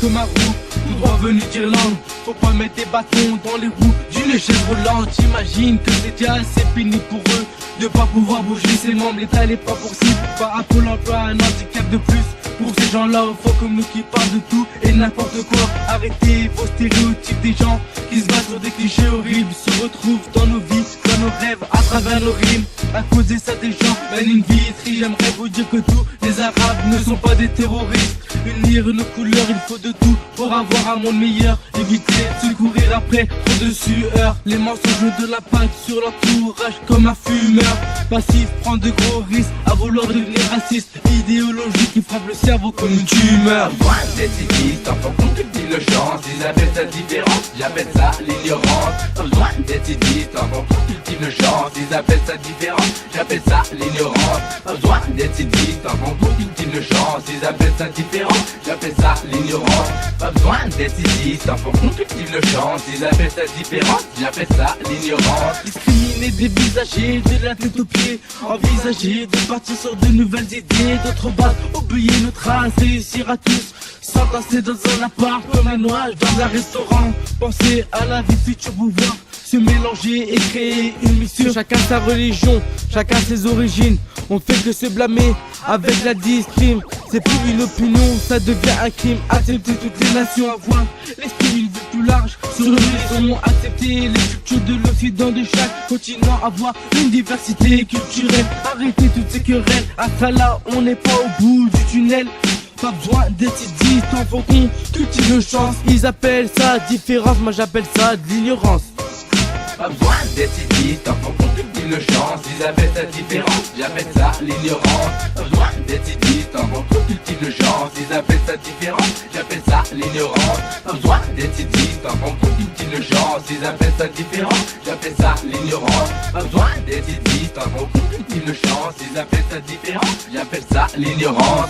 comme un roux, tout droit venu d'Irlande. Faut pas mettre des bâtons dans les roues d'une chaise roulante. J'imagine que c'est déjà assez pénible pour eux de pas pouvoir bouger ses membres. L'État les prend pour cible, par un pôle emploi, un handicap de plus. Pour ces gens-là, faut comme nous qui parlent de tout et n'importe quoi. Arrêtez vos stéréotypes, des gens qui se basent sur des clichés horribles se retrouvent dans nos vies, dans nos rêves, à travers nos rimes. À cause de ça, des gens mènent une vie triste. J'aimerais vous dire que tous les Arabes ne sont pas des terroristes. Unir nos couleurs, il faut de tout pour avoir un monde meilleur. Éviter de se courir après trop de sueur. Les mensonges de la pâte sur l'entourage comme un fumeur. Passif, prend de gros risques à vouloir devenir raciste. Idéologie qui frappe le cerveau comme une tumeur. Loin d'être idiote, enfant qu'on cultive le chance. Ils appellent ça différence, j'appelle ça l'ignorance. Loin d'être idiote, enfant qu'on cultive le chance. Ils appellent ça différence, j'appelle ça l'ignorance. Loin d'être idiote, enfant qu'on cultive le chance. Ils appellent ça différence, j'appelle ça l'ignorance. Pas besoin d'être idiote, enfant qu'on cultive le chance. Ils appellent ça différence, j'appelle ça l'ignorance. Discriminer, dévisager, de la tête aux pieds. Envisager de partir sur de nouvelles idées. D'autres bases, oublier notre race, réussir à tous. S'entasser dans un appart comme un nuage dans un restaurant. Penser à la vie future, pouvoir se mélanger et créer une mission. Chacun sa religion, chacun ses origines. On fait que se blâmer avec la discrime. C'est plus une opinion, ça devient un crime. Accepter toutes les nations, avoir l'esprit une vue plus large sur l'horizon. Accepter les cultures de l'Occident, de chaque continent. Avoir une diversité culturelle. Arrêter toutes ces querelles. À ça là, on n'est pas au bout du tunnel. Pas besoin d'être distant, faut qu'on cultive nos chances. Ils appellent ça différence, moi j'appelle ça de l'ignorance. Pas besoin d'être idiote, enfant qu'on cultive le chance. Ils appellent ça différence, j'appelle ça l'ignorance. Pas besoin d'être idiote, enfant qu'on cultive le chance. Ils appellent ça différence, j'appelle ça l'ignorance. Pas besoin d'être idiote, enfant qu'on cultive le chance. Ils appellent ça différence, j'appelle ça l'ignorance. Pas besoin d'être idiote, enfant qu'on cultive le chance. Ils appellent ça différence, j'appelle ça l'ignorance.